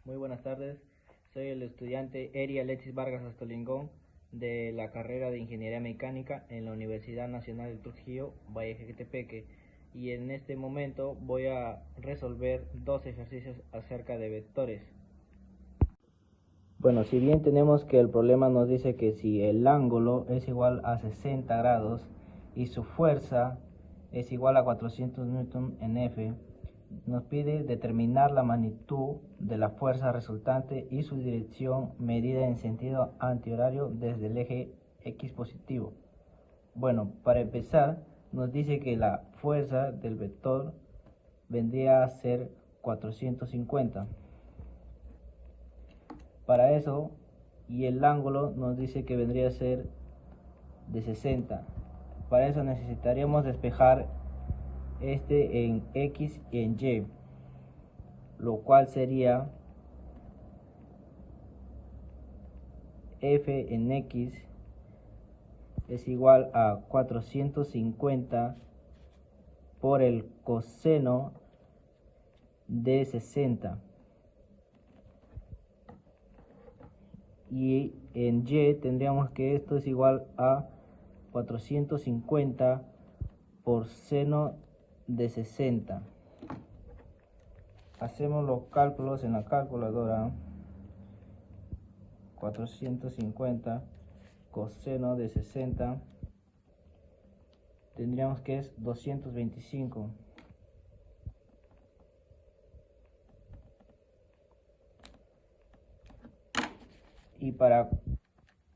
Muy buenas tardes, soy el estudiante Eri Alexis Vargas Astolingón de la carrera de Ingeniería Mecánica en la Universidad Nacional de Trujillo, Valle Jequetepeque, y en este momento voy a resolver dos ejercicios acerca de vectores. Bueno, si bien tenemos que el problema nos dice que si el ángulo es igual a 60 grados y su fuerza es igual a 400 Newton en F, nos pide determinar la magnitud de la fuerza resultante y su dirección medida en sentido antihorario desde el eje X positivo. Bueno, para empezar, nos dice que la fuerza del vector vendría a ser 450. Para eso, y el ángulo nos dice que vendría a ser de 60. Para eso necesitaríamos despejar este en X y en Y, lo cual sería F en X es igual a 450 por el coseno de 60. Y en Y tendríamos que esto es igual a 450 por seno de 60. Hacemos los cálculos en la calculadora. 450 coseno de 60 tendríamos que es 225. Y para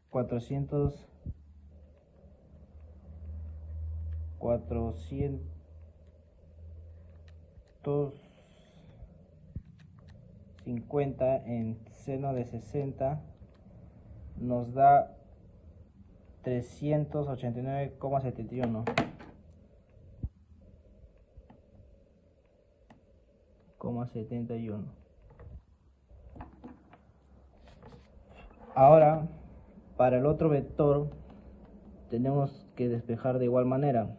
450 en seno de 60 nos da 389,71. Ahora, para el otro vector tenemos que despejar de igual manera.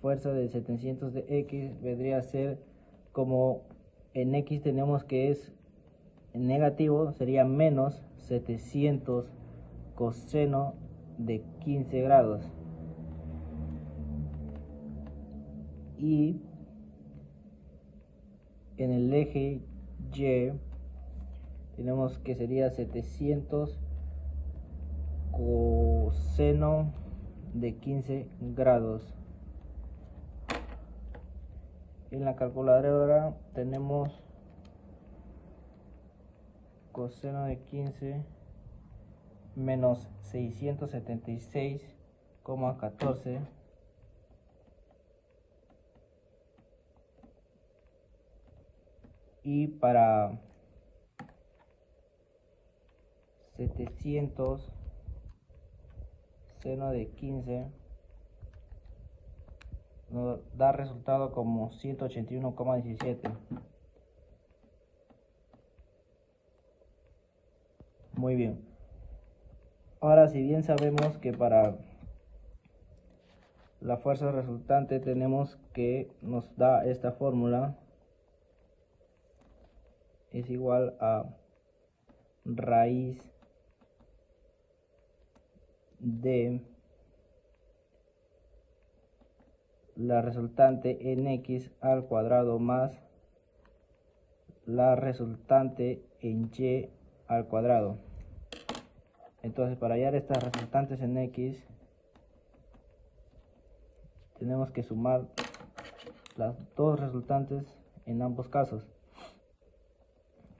Fuerza de 700 de X vendría a ser, como en X tenemos que es negativo, sería menos 700 coseno de 15 grados. Y en el eje Y tenemos que sería 700 coseno de 15 grados. En la calculadora tenemos coseno de 15 menos 676,14 y para 700 seno de 15 nos da resultado como 181,17. Muy bien. Ahora, si bien sabemos que para la fuerza resultante tenemos que nos da esta fórmula, es igual a raíz de la resultante en X al cuadrado más la resultante en Y al cuadrado. Entonces, para hallar estas resultantes en X tenemos que sumar las dos resultantes en ambos casos,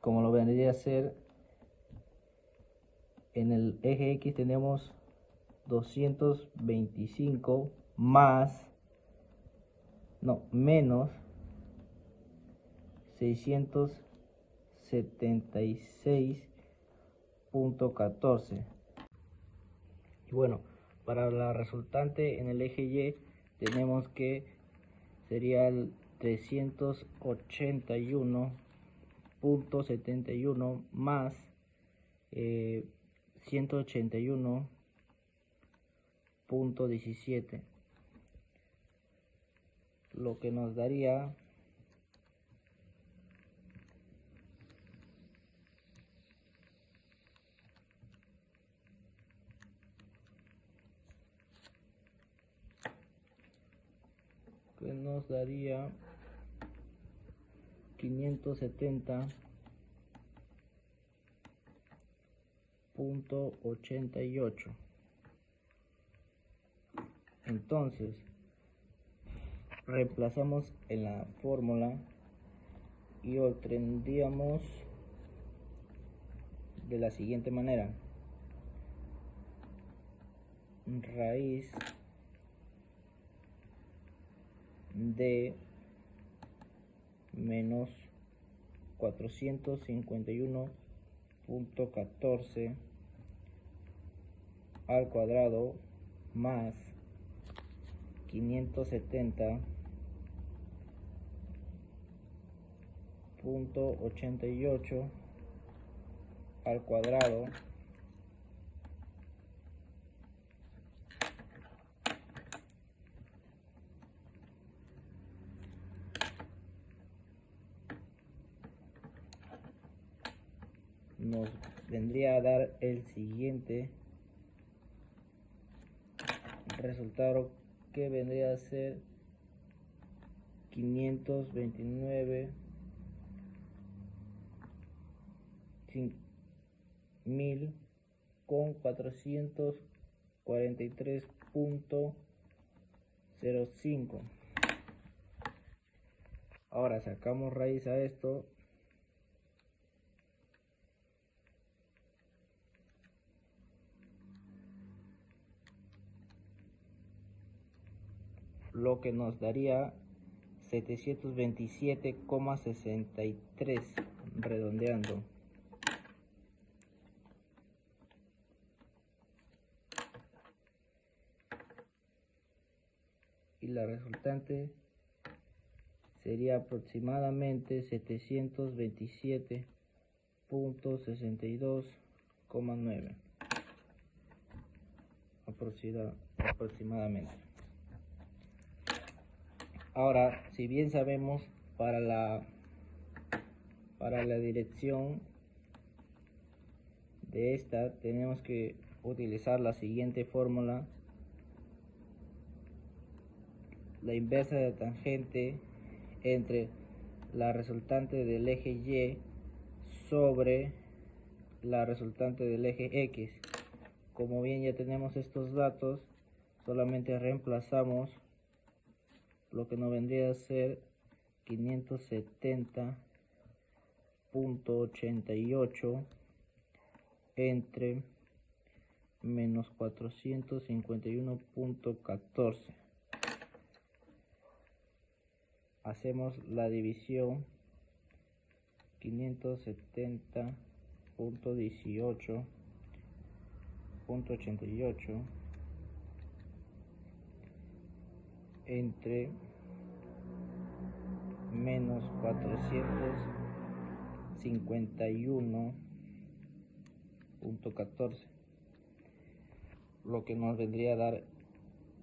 como lo vendría a ser en el eje X. Tenemos 225 menos 676,14. Y bueno, para la resultante en el eje Y tenemos que sería el 381,71 más 181,17, lo que nos daría que nos daría 570.88. Entonces reemplazamos en la fórmula y obtendríamos de la siguiente manera: raíz de menos 451.14 al cuadrado más 570.88 al cuadrado nos vendría a dar el siguiente resultado, que vendría a ser 529.000 con 443.05. Ahora sacamos raíz a esto. Lo que nos daría 727,63, redondeando. Y la resultante sería aproximadamente 727.62,9 aproximadamente. Ahora, si bien sabemos, para la dirección de esta tenemos que utilizar la siguiente fórmula: la inversa de la tangente entre la resultante del eje Y sobre la resultante del eje X. Como bien ya tenemos estos datos, solamente reemplazamos lo que nos vendría a ser 570.88 entre menos 451.14. Hacemos la división: 570.18.88 entre menos 451.14, lo que nos vendría a dar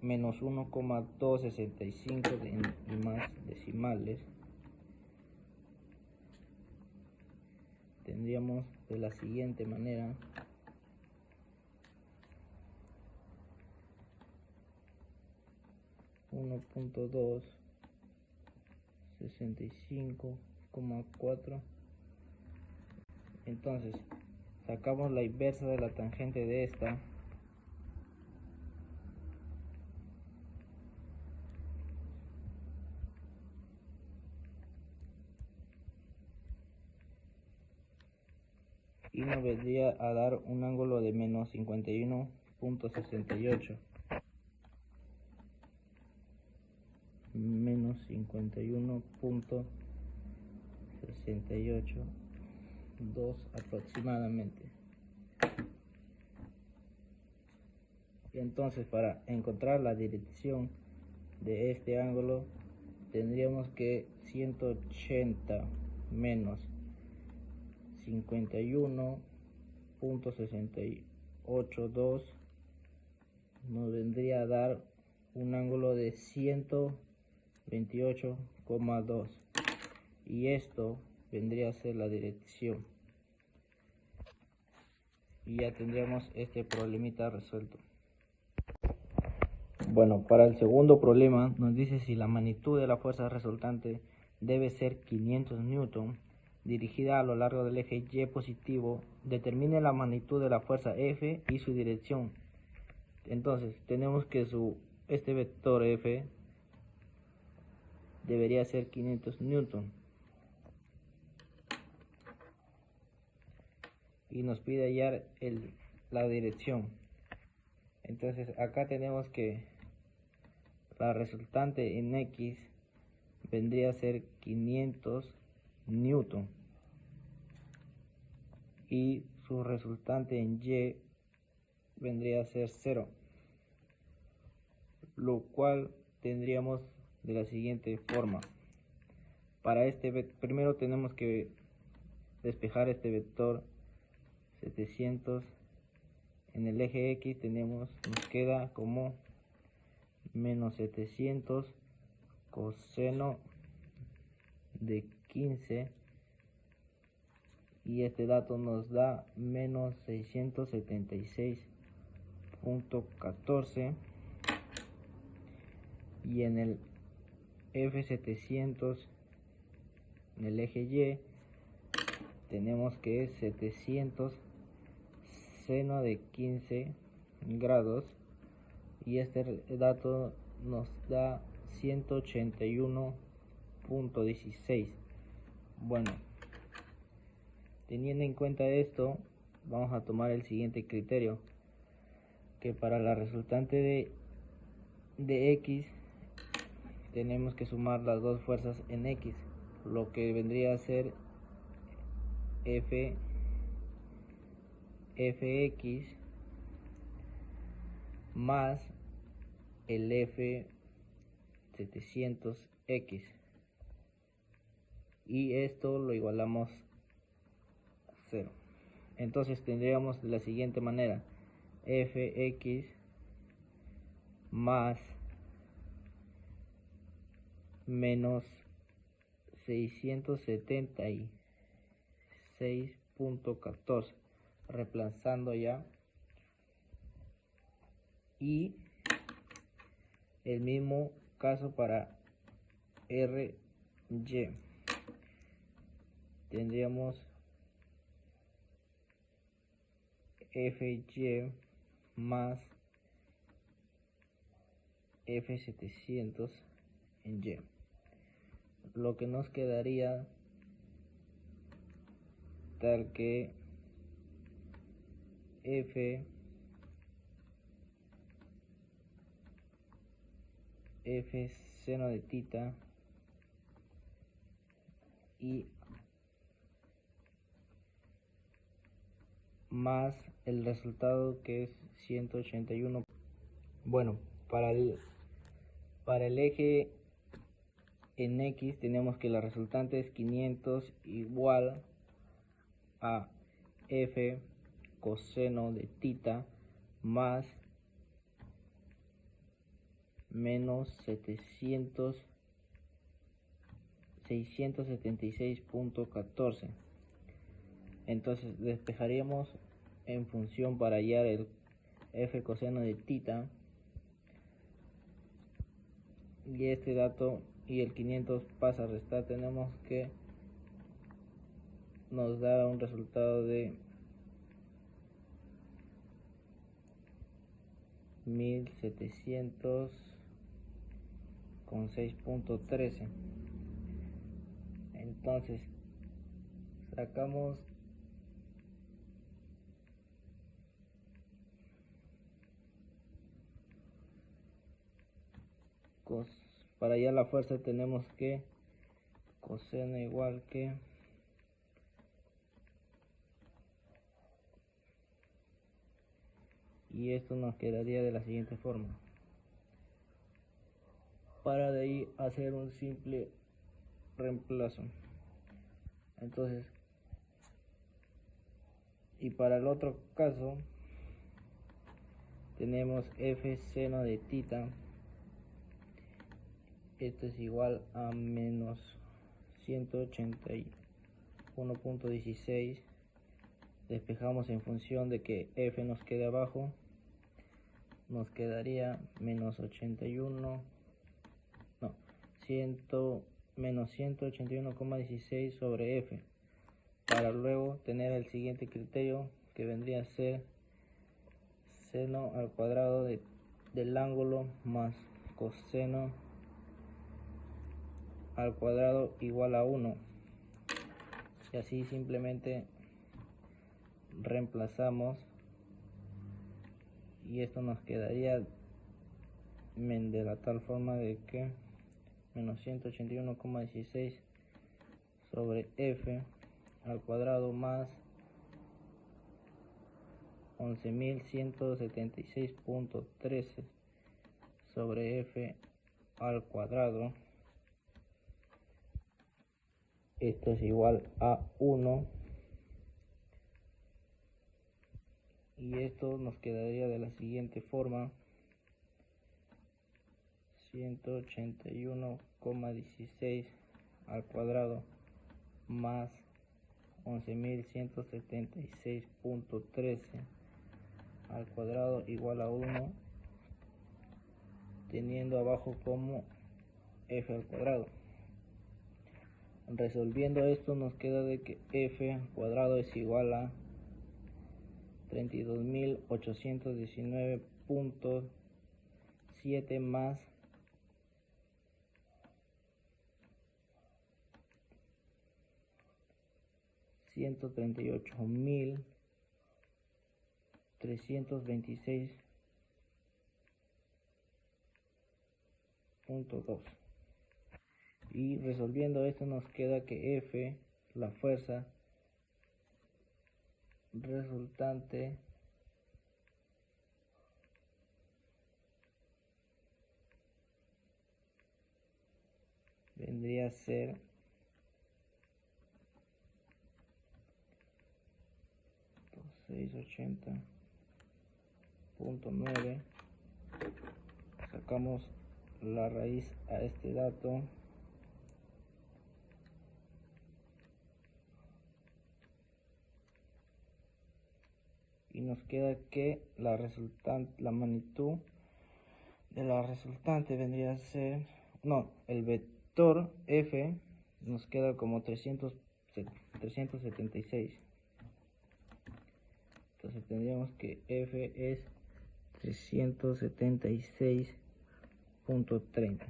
menos 1,265 y más decimales. Tendríamos de la siguiente manera: 1,265,4. Entonces sacamos la inversa de la tangente de esta, y nos vendría a dar un ángulo de menos 51.68. Menos 51.68, 2 aproximadamente. Y entonces, para encontrar la dirección de este ángulo, tendríamos que 180 menos 51.682 nos vendría a dar un ángulo de 128,2, y esto vendría a ser la dirección, y ya tendríamos este problemita resuelto. Bueno, para el segundo problema nos dice si la magnitud de la fuerza resultante debe ser 500 newton dirigida a lo largo del eje Y positivo. Determine la magnitud de la fuerza F y su dirección. Entonces tenemos que este vector F debería ser 500 newton y nos pide hallar la dirección. Entonces acá tenemos que la resultante en X vendría a ser 500 newton y su resultante en Y vendría a ser 0, lo cual tendríamos de la siguiente forma. Para primero tenemos que despejar este vector 700 en el eje X. Nos queda como menos 700 coseno de 15 y este dato nos da menos 676.14 y en el F700 en el eje Y tenemos que es 700 seno de 15 grados y este dato nos da 181.16. Bueno, teniendo en cuenta esto, vamos a tomar el siguiente criterio, que para la resultante de X tenemos que sumar las dos fuerzas en X, lo que vendría a ser Fx más el F700X y esto lo igualamos a 0. Entonces tendríamos de la siguiente manera: Fx más menos 676.14, reemplazando ya, y el mismo caso para RY. Tendríamos Fy más F700 en Y, lo que nos quedaría tal que F seno de tita y más el resultado que es 181. Bueno, para el eje en X tenemos que la resultante es 500 igual a F coseno de tita más menos 676.14. Entonces despejaríamos en función para hallar el F coseno de tita y este dato y el 500 pasa a restar. Tenemos que nos da un resultado de 1700 con 6.13. Entonces sacamos para hallar la fuerza tenemos que coseno igual que y esto nos quedaría de la siguiente forma. Para de ahí hacer un simple reemplazo. Entonces, y para el otro caso tenemos F seno de tita, esto es igual a menos 181.16. Despejamos en función de que F nos quede abajo nos quedaría menos 81, no, menos 181,16 sobre f, para luego tener el siguiente criterio, que vendría a ser seno al cuadrado del ángulo más coseno al cuadrado igual a 1, y así simplemente reemplazamos, y esto nos quedaría de la tal forma de que menos 181,16 sobre f al cuadrado más 11.176.13 sobre f al cuadrado, esto es igual a 1, y esto nos quedaría de la siguiente forma: 181,16 al cuadrado más 11.176.13 al cuadrado igual a 1, teniendo abajo como f al cuadrado. Resolviendo esto nos queda de que f al cuadrado es igual a 32.819.7 más 138.326.2, y resolviendo esto nos queda que F, la fuerza resultante, vendría a ser 680.9. Sacamos la raíz a este dato y nos queda que la magnitud de la resultante vendría a ser, no, el vector f nos queda como 376. Entonces tendríamos que f es 376.30.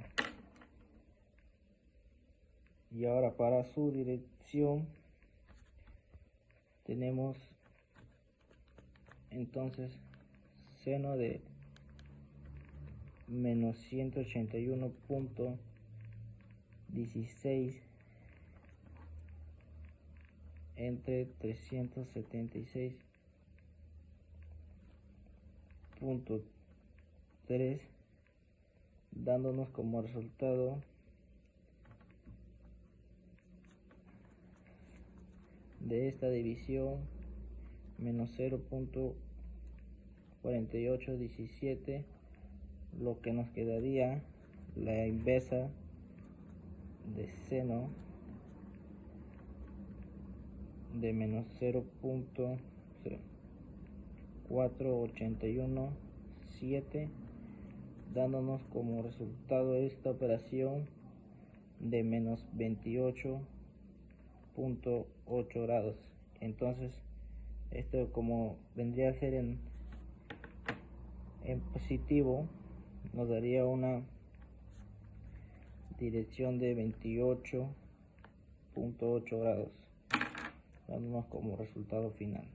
Y ahora para su dirección tenemos entonces seno de menos 181.16 entre 376.3, dándonos como resultado de esta división menos 0.4817, lo que nos quedaría la inversa de seno de menos 0.4817, dándonos como resultado esta operación de menos 28.8 grados. Entonces esto, como vendría a ser en positivo, nos daría una dirección de 28.8 grados, dándonos como resultado final.